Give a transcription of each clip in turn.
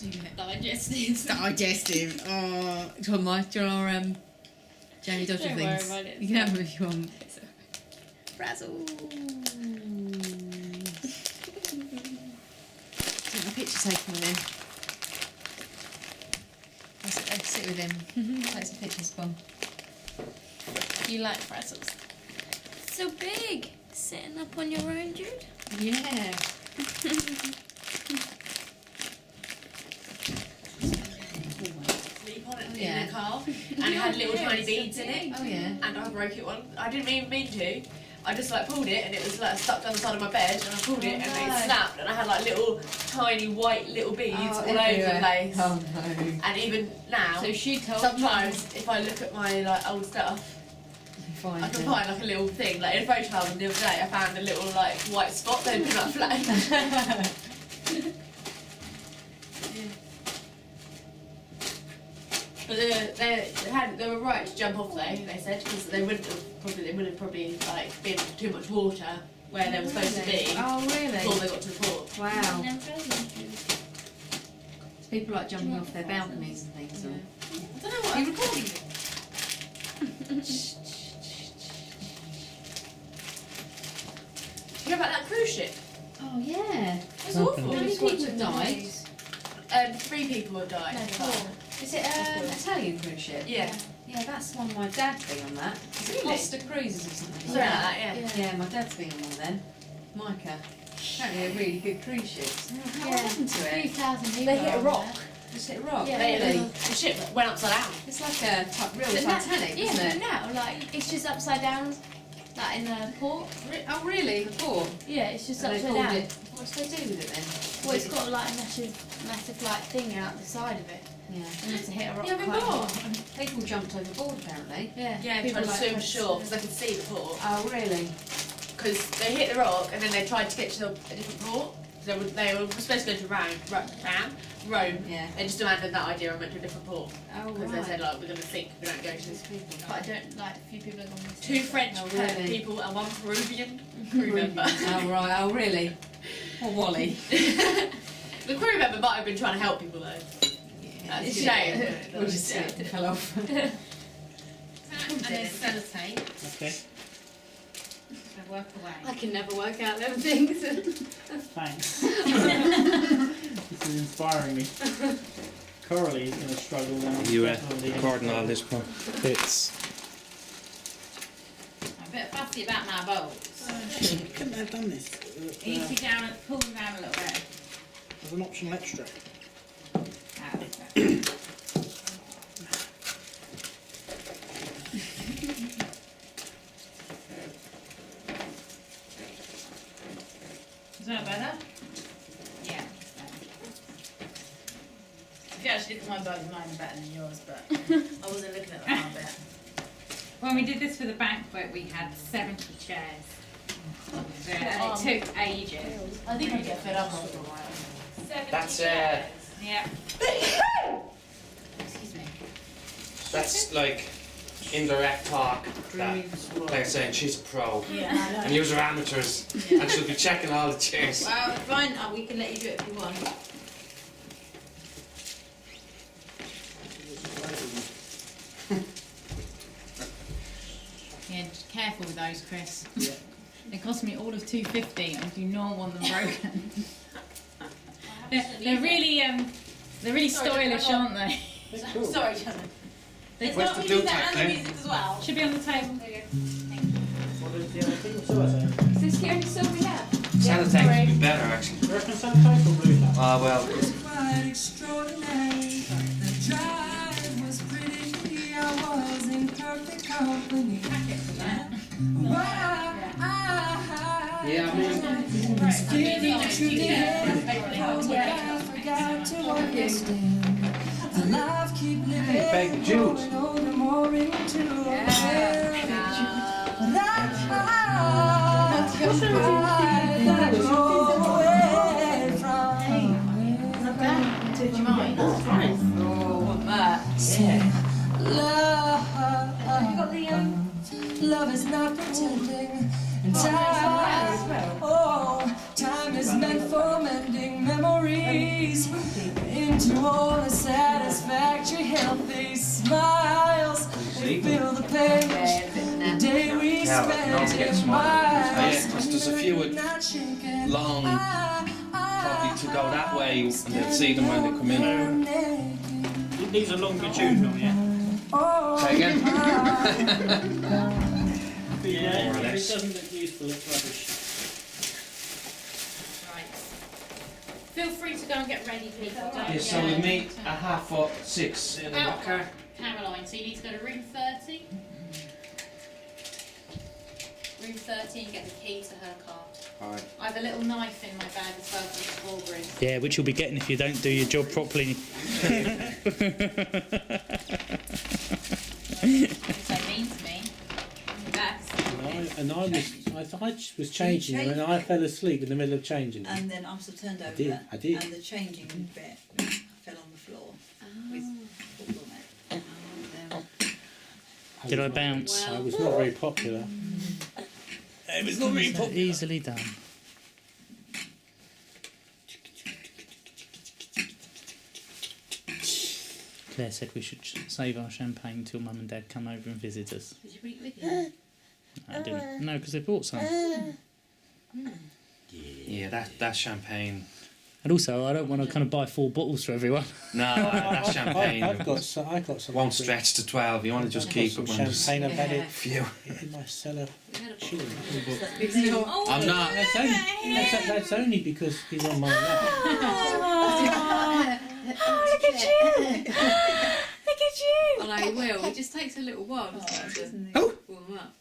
Digestive. Digestive. Oh, do you want my? Do you want our Jamie Dodger Don't things? worry about it. You can have them if you want. Frazzle. Take my picture taken with him. I'll sit with him. Take some pictures for him. You like frazzles? So big. Sitting up on your own, Jude. Yeah. Sleep on it Yeah. in the car, and it had little tiny beads in it. Oh yeah. And I broke it one. I didn't even mean to. I just like pulled it, and it was like stuck down the side of my bed. And I pulled it, and no. it snapped, and I had like little tiny white little beads all over the everywhere. place. Oh no. And even now, So she told sometimes if I look at my like old stuff, Fine. I can find like a little thing. Like in a photo album the other day, I found a little like white spot that had been like flat. But they were right to jump off though. They said because they wouldn't have probably like been too much water where they were supposed to be Oh really? before they got to the port. Wow. People like jumping off their balconies and things. Or... I don't know what. Are you recording it? You know about that cruise ship? Oh yeah. It's awful. How many people have died? 3 people have died. No, so 4. far. Is it an Italian cruise ship? Yeah. Yeah, that's one of my dad's been on that. Is it Really? Costa Cruises or something? Something like that, yeah. Yeah, my dad's been on one then. Micah. Apparently a really good cruise ship. What Yeah. happened to it? 3,000 people. They hit a on rock. there. Just hit a rock? Yeah. Really? The ship went upside down. It's like a real But that- Titanic, yeah, isn't but it? now, like, it's just upside down, like in the port. Oh really? The port? Yeah, it's just And they upside called down. it. What do they do with it then? Well, it's got like a massive like thing out the side of it. Yeah. And it's to hit a rock. Yeah, but quite what? hard. People jumped overboard apparently. Yeah, Yeah, people trying to like swim tried ashore to- because they could see the port. Oh really? Because they hit the rock and then they tried to get to a different port. They were supposed to go to Rome. Yeah. They just abandoned that idea and went to a different port. Oh Because right. they said, like, we're going to sink if we don't go to this. But I don't like a few people have gone missing. 2 French Oh, really? people and 1 Peruvian crew member. Oh right, oh really? Or Wally. The crew member might have been trying to help people though. That's a shame. We'll just see it fell off. And then sellotape. Okay, So work away. I can never work out them things. thanks. This is inspiring me. Coralie is going to struggle now. You Definitely. recording all this one? It's I'm a bit fussy about my bowls. Couldn't have done this. Easy down, pull them down a little bit. As an optional extra. Out of it. Is that better? Yeah. It's better. If you actually look at my bowl, mine are better than yours, but I wasn't looking at that one bit. When we did this for the banquet, we had 70 chairs. And it took ages. I think you get fed up after a while. that's Yeah. Excuse me. that's like indirect talk. That like saying she's a pro Yeah, I know. and you are amateurs, and she'll be checking all the chairs. Well, fine. We can let you do it if you want. Yeah, just careful with those, Chris. Yeah. They cost me all of $2.50 and I do not want them broken. they're really stylish, aren't they? They're cool. Sorry, Shannon. They've Where's got, the do tag then? As well. should be on the table. What is the other thing? Sellotape. Is this the only song we have? Sellotape would be better actually. Do you reckon sellotape or blue tape? Well, Quite extraordinary. The drive was pretty. I was in perfect company. Yeah, I mean, Feeling truly I forgot to understand. The life keep living. Beg Jules. Older, more into Did you mind? That's fine. Oh, what that? Love is not pretending, and time is meant for mending memories into only satisfactory, healthy smiles. We feel the pain. The day we Yeah, like, no one spent gets in mine. miles. Yeah, 'cause there's a few with Not shaken. long, probably to go that way, and they'll see them when they come in. These are longitudinal, yeah? Say again? Yeah, More or if less. it doesn't look useful, it's rubbish. Right. Feel free to go and get ready, people. Don't Yeah, so we meet at 6:30. In the locker. Caroline, so you need to go to room 30. Room 30, you get the key to her car. Alright. I have a little knife in my bag as well for the strawberries. Yeah, which you'll be getting if you don't do your job properly. What that mean to me? That's I was changing them and I fell asleep in the middle of changing them. And then I was turned over. I did. And the changing bit fell on the floor with football net. Did I bounce? I was not very popular. It was not very popular. Easily done. Claire said we should save our champagne till Mum and Dad come over and visit us. Did you bring it with you? I didn't. No, because they bought some. Yeah, that champagne. And also, I don't want to kind of buy 4 bottles for everyone. No, that champagne I got some. won't stretch to 12. You want to just keep it when there's champagne. I've had it few. in my cellar. Chilling. I'm not. That's only because he's on my lap. Look at you! Look at you! Well, I will. It just takes a little while, doesn't it, to warm up.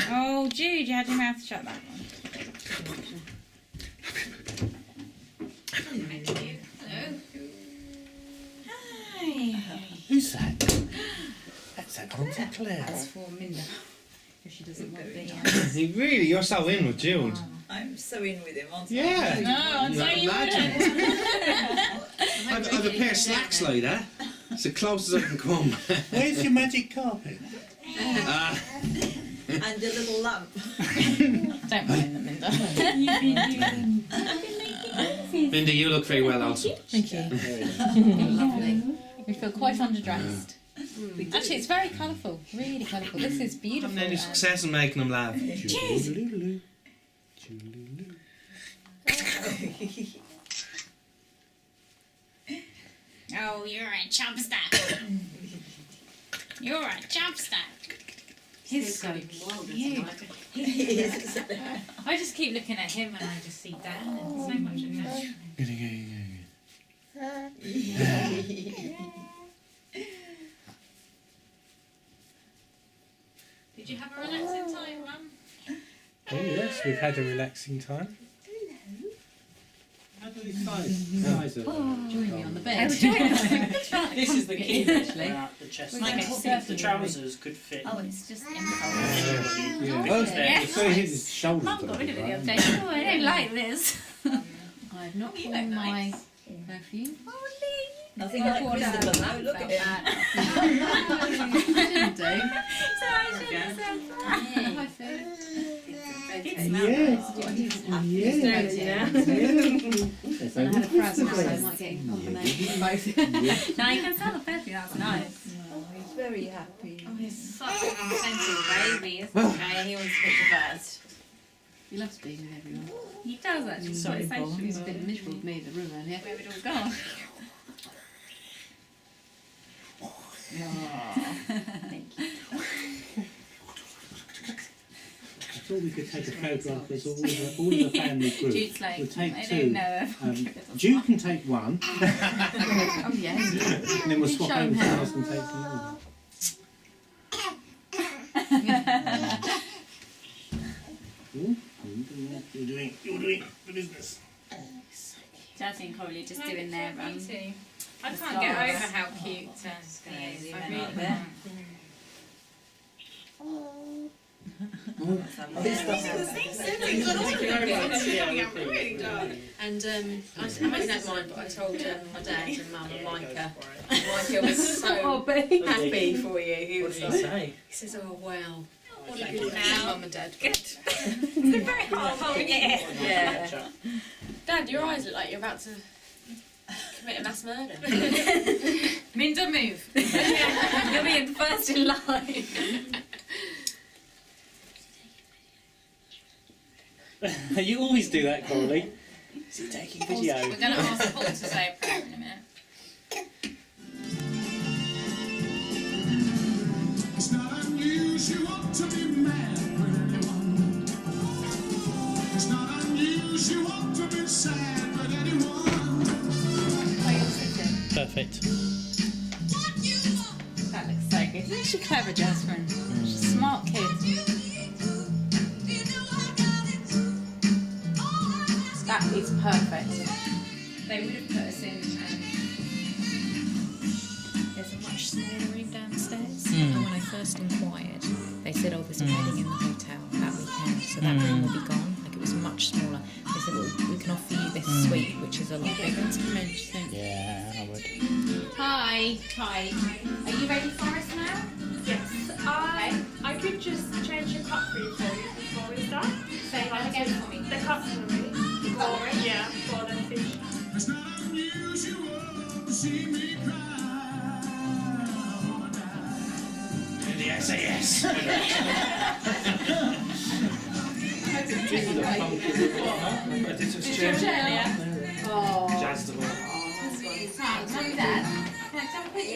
Oh, Jude, you had your mouth shut that one. Hello. Hi. Who's that? That's that Auntie Claire. That's for Minda, if she doesn't want the. Really, you're so in with Jude. I'm so in with him, aren't I? Yeah. No, I'm You sorry you imagine. wouldn't. I've a pair of slacks like that. It's the closest I can come. Where's your magic carpet? And a little lamp. Don't mind them, Minda. Mindy, you look very well also. Thank you. Lovely. We feel quite underdressed. Actually, it's very colourful. Really colourful. This is beautiful. Haven't any success in making them laugh. Oh, you're a chubster. You're a chubster. He's so cute. I just keep looking at him and I just see Dan and so much affection. Did you have a relaxing time, Mum? Oh yes, we've had a relaxing time. How do these guys Join me on the bed. This is the key, actually. The chest. Like The trousers could fit. Oh, it's just in Because they're So his shoulders. Mum got rid of it the other day. Oh, I don't like this. I've not You worn look my nice. perfume. Nothing like Christopher though, look at it. Didn't do. So I should have said that. Hi, Phil. Yeah. And I had a present, so I might get a combination of both. Now you can smell the perfume, that's nice. No, he's very happy. Oh, he's such an unscented baby, isn't he? He wants to picture first. He loves being with everyone. He does actually. Sorry, He's so Paul. He's sweet. been miserable with me in the room earlier. Where would it all go? Thank you. I thought we could take a photograph as all of the family group. Jude's like, We'll take I two. don't know. Jude can take one, Oh, yes. and then we'll swap Show him over how. ours and take another. You're doing the business. Jazzy and Coralie just doing their I can't get over how cute he is. I really can't. And I hope you don't mind, but I told my dad and mum and Micah. Micah was so happy for you. He was like, he says, "Oh wow, what a good man, mum and dad." It's very hard holding it. Yeah. Dad, your eyes look like you're about to commit a mass murder. Minda, move. You'll be in first in line. You always do that, Coralie. Is he taking video? We're going to ask Paul to say a prayer in a minute. It's not unusual to be mad with anyone. It's not unusual to be sad with anyone. Perfect. That looks so good. Isn't she clever, Jasmine? She's a smart kid. That is perfect. They would have put us in. There's a much smaller room downstairs, and when I first inquired, they said, "Oh, there's a wedding in the hotel that weekend, so that room will be gone." Like it was much smaller. They said, "Well, we can offer you this suite, which is a lot bigger." Yeah, I would. Hi. Hi. Are you ready for us now? Yes. I could just change your cutlery for you before we start. Say that again for me. The cutlery. Yeah, for the fish. It's not unusual to see me cry. The SAS. Oh. Jazz the ball. Right, Mum and Dad. Can I put you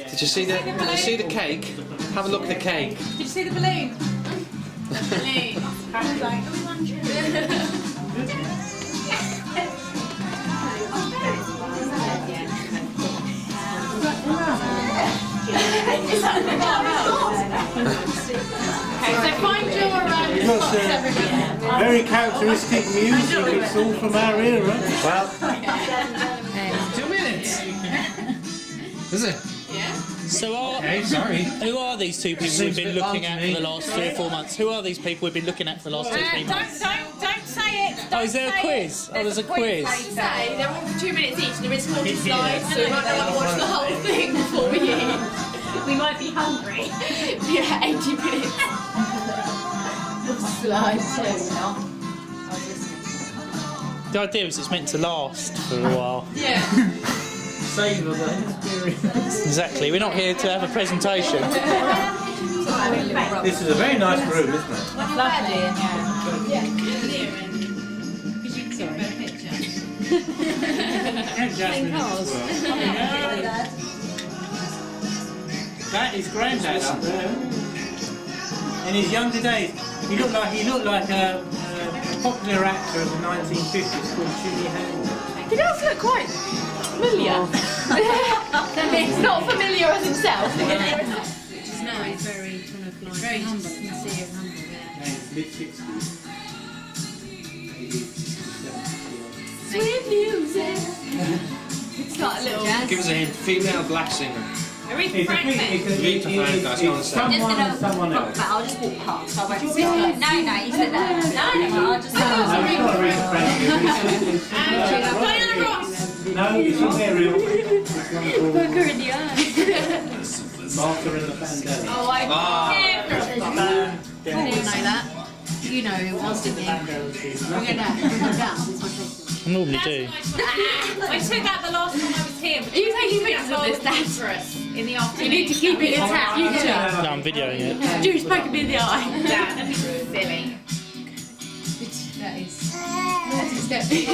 Did you see the cake? Have a look at the cake. Did you see the balloon? Okay, so find your spots, everybody. Very characteristic music. It's all from our era. Well, 2 minutes. Is it? So who are these two people we've been looking at for the last 3 or 4 months? Who are these people we've been looking at for the last 2 or 3 months? Don't say it. Oh, is there a quiz? Oh, there's a quiz. Say they're all for 2 minutes each, and there is 40 slides, so we might not watch the whole thing before we eat. We might be hungry. Yeah, 80 minutes. Slide too. The idea is it's meant to last for a while. Yeah. Savour the experience. Exactly. We're not here to have a presentation. This is a very nice room, isn't it? Lovely, And Jasmine as well. That is Grandad up there. In his younger days, he looked like a popular actor of the 1950s called Jimmy Hamilton. He does look quite familiar. He's not familiar as himself. Which is nice, very kind of like very humble, sincere and humble. And he's mid-60s. Sweet music. It's got a little jazz. Give us a hint. Female black singer. Aretha Franklin. Aretha Franklin, guys, go on and say. Someone else. I'll just walk past. I won't say that. No, you said that. No, I'll just say No, it's not Aretha Franklin. Diana Ross. No, it's not Ariel. It's one called Poke her in the eye. Martha and the Vandellas. Oh, I didn't know that. You know who it was, didn't you? Bring it down. I normally do. I took that the last time I was here. Are you taking pictures of this, Dad? For us in the afternoon. You need to keep it intact. You do. No, I'm videoing it. Stu's poking me in the eye. That'd be silly. That is definitely.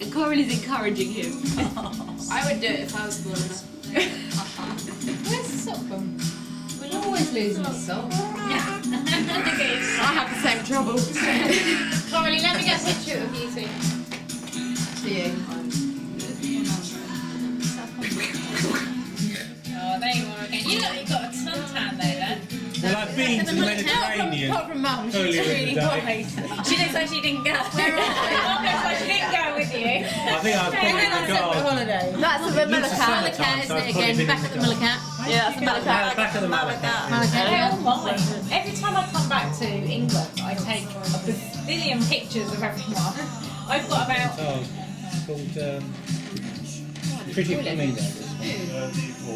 And Coralie's encouraging him. I would do it if I was small enough. Where's the sock from? We're always losing the sock. I have the same trouble. Coralie, let me get a picture of you two. To you. Oh, there you are again. You got a suntan there then. Well, I've been to the Mediterranean Apart from Mum, she's earlier in really the day. white. She looks like she didn't go. Mum looks like she didn't go with you. I think I was probably in the garden. That's the It looks Mullicat, summertime, isn't so it I've probably again? been Back in at the the garden. Mullicat. Yeah, that's Malaga. Back of the Malaga. They're all mine. Every time I come back to England, I take a bazillion pictures of everyone. I've got about. It's called Pretty Flamingo.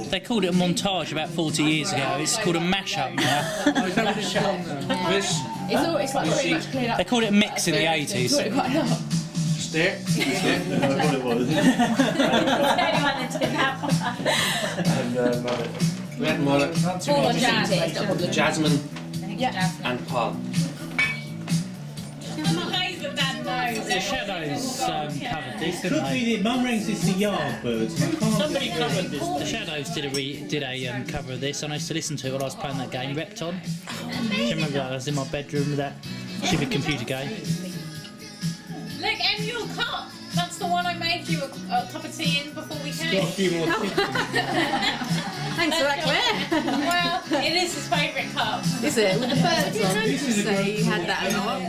They called it a montage about 40 years ago. It's called a mashup now. This It's like pretty much cleared up. They called it a mix in the 80s. Stare. That's what it was. Red mullet. Paul or Jazz? Jasmine Yeah. and Paul. The Shadows covered this, didn't Could they? be the Mum Rings is the Yardbirds. Somebody covered this. The Shadows did a cover of this. And I used to listen to it while I was playing that game, Repton. Do you remember that? I was in my bedroom with that stupid computer game. Look, Emuel cup. That's the one I made you a cup of tea in before we came. Got a few more tips. Thanks for that, Claire. Well, it is his favourite cup. Is it? With the birds on? This is a So great you had that a lot.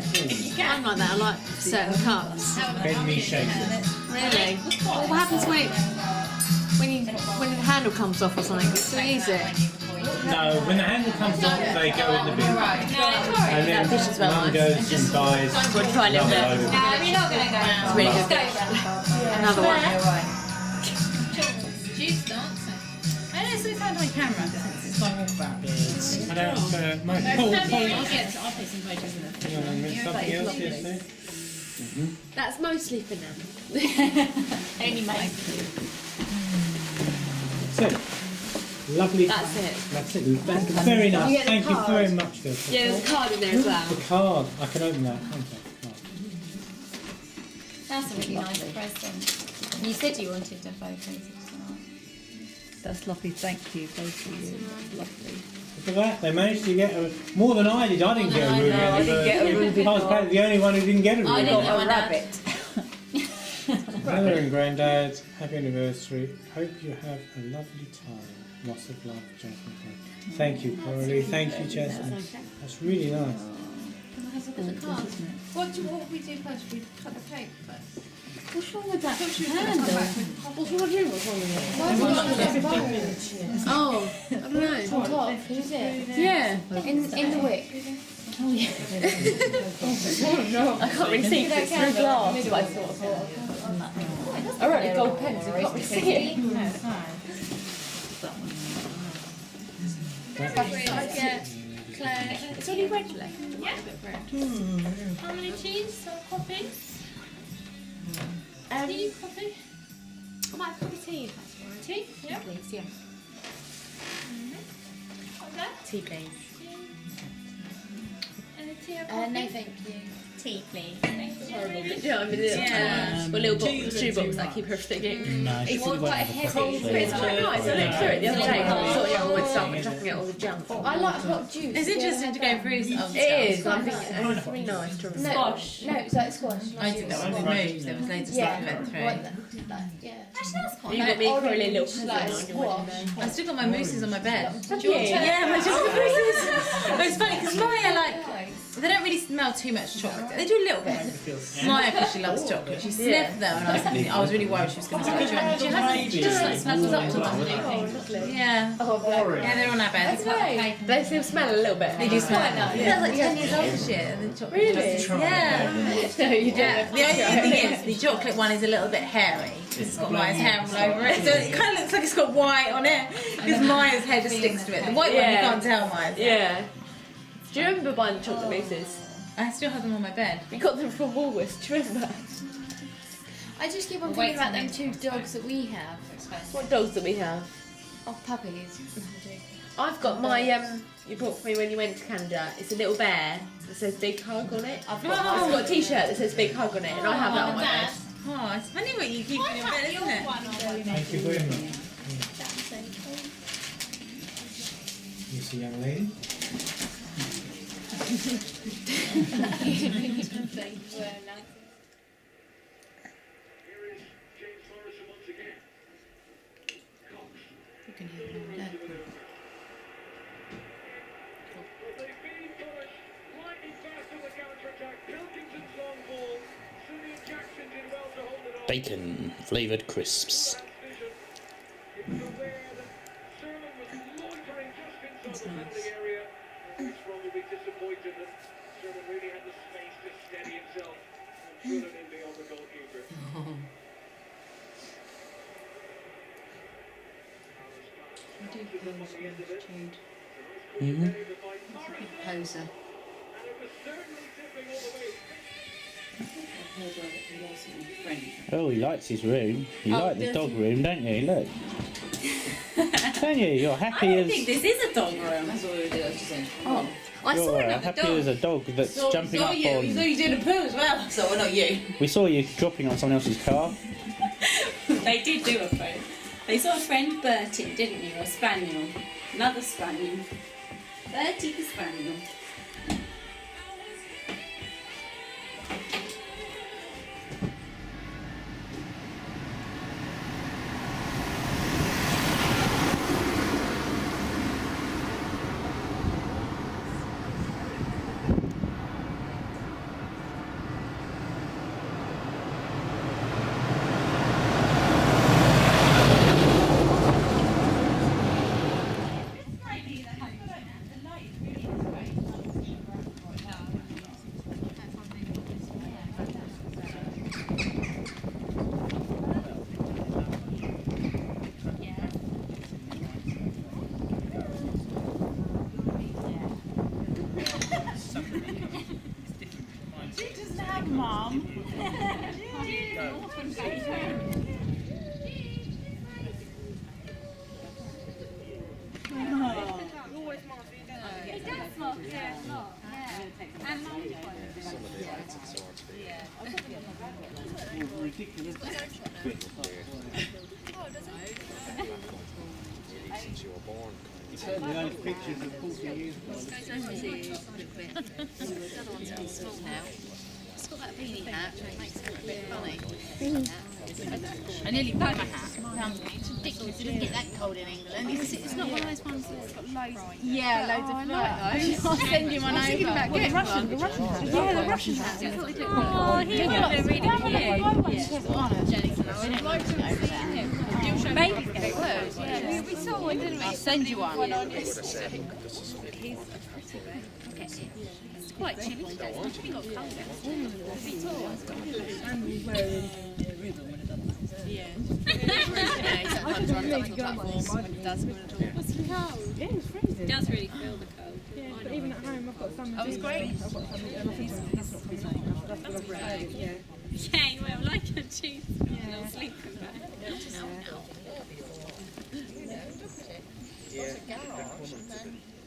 I'm like that. I like certain cups. Ben me shakes it. Really? Well, what happens when the handle comes off or something? It's too easy. No, when the handle comes off, they go in the bin. And then Mum goes and buys We'll try a little bit. another load. We're not going to go now. It's really good. Another one. Juice dancing. I know, so it's on my camera since it's my walkabout. Cut out my I'll Paul. put some photos in it. Hang on, I missed something else yesterday. That's mostly for now. Only mine. So, lovely. That's it. That's it. Very You nice. get the Thank you card. very much, Gertrude. Yeah, there's a card in there as well. The card. I can open that, can't I? That's a really nice present. You said you wanted a photo as well. That's lovely, thank you, both of you. That's lovely. Look at that. They managed to get more than I did. I didn't get a ruby. know, I didn't get a ruby. I was probably the only one who didn't get a ruby. I didn't get one. rabbit. Mother and Grandad, happy anniversary. Hope you have a lovely time. Lots of love, Jasmine. Thank you, Coralie. Thank you, Jasmine. That's really nice. What do we do first? We cut the cake first. What's wrong with that Candle. What's wrong with you? What's wrong with you? Oh, I don't know. On top, is it? Yeah. In the wick. Oh yeah. Oh no. I can't really see because it's through glass. But I thought. I wrote a gold pen, so I can't really see it. No, it's fine. Yeah. Claire. It's only red left. Yeah. How many cheese or coffees? Tea, coffee? I might have a cup of tea if that's all right. Tea? Yeah. Please, yeah. What's that? Tea, please. Any tea or coffee? No, thank you. Tea, please. Yeah, I'm in a little shoebox that I keep everything in. No, she probably won't have a coffee. It's quite nice. I looked through it the other day. I thought I would start chucking out all the junk. I like hot juice. It's interesting to go through some stuff. It is. I think it's really nice to No, squash. no, it's like squash. I did that when we moved. There was loads of stuff we went through. Yeah. Actually, that's quite You got me probably a little like present. squash. I still got my mousses on my bed. Yeah. Yeah, my chocolate mousses. But it's funny because Maya, like, they don't really smell too much chocolate. They do a little bit. Maya, because she loves chocolate, she sniffed them, and I was really worried she was going to start chewing. She hasn't. She just like snuggles up to them. Yeah. Yeah, they're on our bed. That's right. They still smell a little bit. They do smell. Yeah, like 10 years old and shit. And the chocolate. Really? Yeah. No, you Yeah. don't. The only thing is, the chocolate one is a little bit hairy. It's got Maya's hair all over it. So it kind of looks like it's got white on it. Because Maya's hair just sticks to it. The white one, you can't tell Maya's hair. Yeah. Do you remember buying the chocolate mousses? I still have them on my bed. We got them from Woolworths. Do you remember? I just keep on thinking about them two dogs that we have. What dogs do we have? Oh, puppies. I've got my you bought for me when you went to Canada. It's a little bear that says "Big Hug" on it. I've got a T-shirt that says "Big Hug" on it, and I have that on my bed. Oh, it's funny what you keep in your bed, isn't it? Thank you very much. You see, young lady. Bacon flavoured crisps. Mhm. Poser. Oh, he likes his room. You like the dog room, don't you? Look. Don't you? You're happy I as. think this is a dog room. That's what we were doing. Oh, I saw You're another happy dog. as a dog that's jumping up you. on. You doing a poo as well. So we're not you. We saw you dropping on someone else's car. They did do a poo. They saw a friend Bertie, didn't you? A spaniel. Another spaniel. Bertie the spaniel. She doesn't have mum. Ridiculous. Since you were born. Certainly those pictures of 40 years ago. It's got that beanie hat, which makes it a bit funny. I nearly broke my hat. It's ridiculous. You didn't get that cold in England. It's not one of those ones that's got loads. Yeah, loads of fur. I'll send you one over. The Russian hat. Yeah, the Russian hat. Oh, he got it really cute. Baby's getting worse. Yeah. We saw one, didn't we? I'll send you one. He's a pretty big. It's quite chilly today. It's not got cold. Yeah. Sometimes runs up to the platform when it does go at all. Was it cold? Yeah, it was freezing. It does really feel the cold. Yeah, but even at home I've got some. Oh, it's great. I've got some, and I think it's not complaining. That's what I've read. Yeah. Yeah, you will like a cheese. Yeah. Little sleeping bag.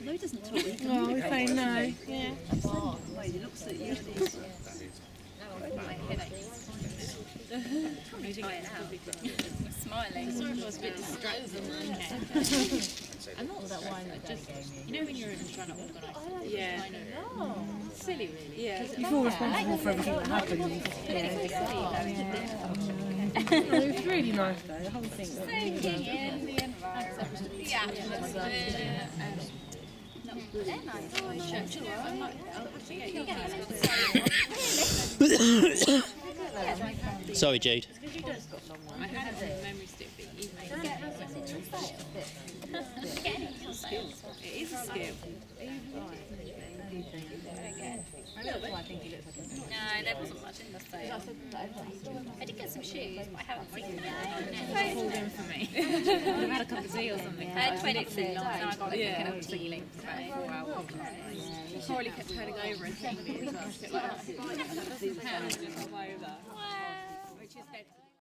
No, he doesn't talk. Oh, we say no. Yeah. Wait, he looks at you and he's... Smiling. Sorry if I was a bit distracted. And not that wine that just, you know when you're trying to organise something? Yeah. I know. Silly really. Yeah. You feel responsible for everything that happens. It was really nice though, the whole thing. Soaking in the environment. The atmosphere. They're nice. Sorry, Jude. I had a memory stick, but you made it. It is a skill. No, there wasn't much in the sale. I did get some shoes, but I haven't seen them yet. Pulled in for me. I've had a cup of tea or something. I had 26, and I got like a tea link for about 4 hours. Coralie kept turning over and telling me as well. She kept like, £2 just all over. Which is